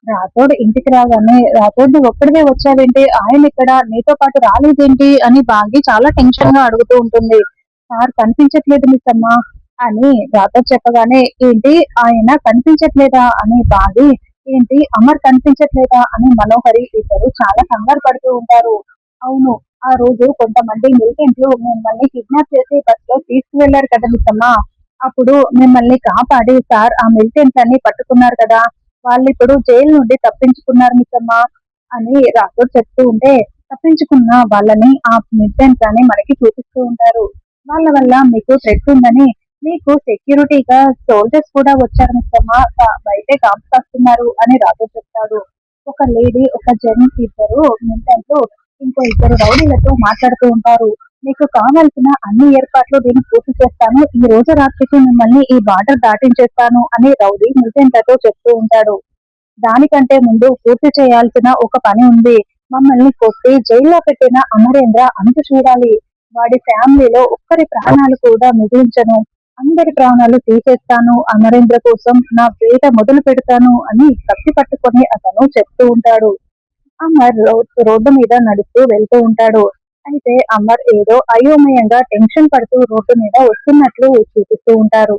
రాథోడ్ ఇంటికి రాగానే రాథోడ్ నువ్వు ఒక్కడివే వచ్చావేంటి? ఆయన ఇక్కడ నీతో పాటు రాలేదేంటి? అని బాగి చాలా టెన్షన్ గా అడుగుతూ ఉంటుంది. సార్ కనిపించట్లేదు మిస్సమ్మ అని రాథోడ్ చెప్పగానే, ఏంటి ఆయన కనిపించట్లేదా అని బాగి, ఏంటి అమర్ కనిపించట్లేదా అని మనోహరి ఇద్దరు చాలా కంగారు పడుతూ ఉంటారు. అవును, ఆ రోజు కొంతమంది మిలిటెంట్లు మిమ్మల్ని కిడ్నాప్ చేసి బస్ లో తీసుకువెళ్లారు కదా మిస్సమ్మ. అప్పుడు మిమ్మల్ని కాపాడి సార్ ఆ మిలిటెంట్స్ అన్ని పట్టుకున్నారు కదా. వాళ్ళిప్పుడు జైలు నుండి తప్పించుకున్నారు మిస్సమ్మ అని రాథోడ్ చెప్తూ ఉంటే, తప్పించుకున్న వాళ్ళని ఆ మిలిటెంట్స్ అని మనకి చూపిస్తూ ఉంటారు. వాళ్ళ వల్ల మీకు థ్రెట్ ఉందని మీకు సెక్యూరిటీగా సోల్జర్స్ కూడా వచ్చారు మిస్సమ్మ. బయటే కాపు కాస్తున్నారు అని రాథోడ్ చెప్తాడు. ఒక లేడీ ఒక జెంట్స్ ఇద్దరు మిలిటెంట్లు ఇంకో ఇద్దరు రౌడీలతో మాట్లాడుతూ ఉంటారు. మీకు కావాల్సిన అన్ని ఏర్పాట్లు నేను పూర్తి చేస్తాను. ఈ రోజు రాత్రికి మిమ్మల్ని ఈ బార్డర్ దాటించేస్తాను అని రౌడీ మిలిటెంట్లతో చెప్తూ ఉంటాడు. దానికంటే ముందు పూర్తి చేయాల్సిన ఒక పని ఉంది. మమ్మల్ని కొట్టి జైల్లో పెట్టిన అమరేంద్ర అంతు చూడాలి. వాడి ఫ్యామిలీలో ఒక్కరి ప్రాణాలు కూడా మిగిలించను. అందరి ప్రాణాలు తీసేస్తాను. అమరేంద్ర కోసం నా వేట మొదలు పెడతాను అని కత్తి పట్టుకొని అతను చెప్తూ ఉంటాడు. అమర్ రోడ్డు మీద నడుస్తూ వెళ్తూ ఉంటాడు. అయితే అమర్ ఏదో అయోమయంగా టెన్షన్ పడుతూ రోడ్డు మీద వస్తున్నట్లు చూపిస్తూ ఉంటారు.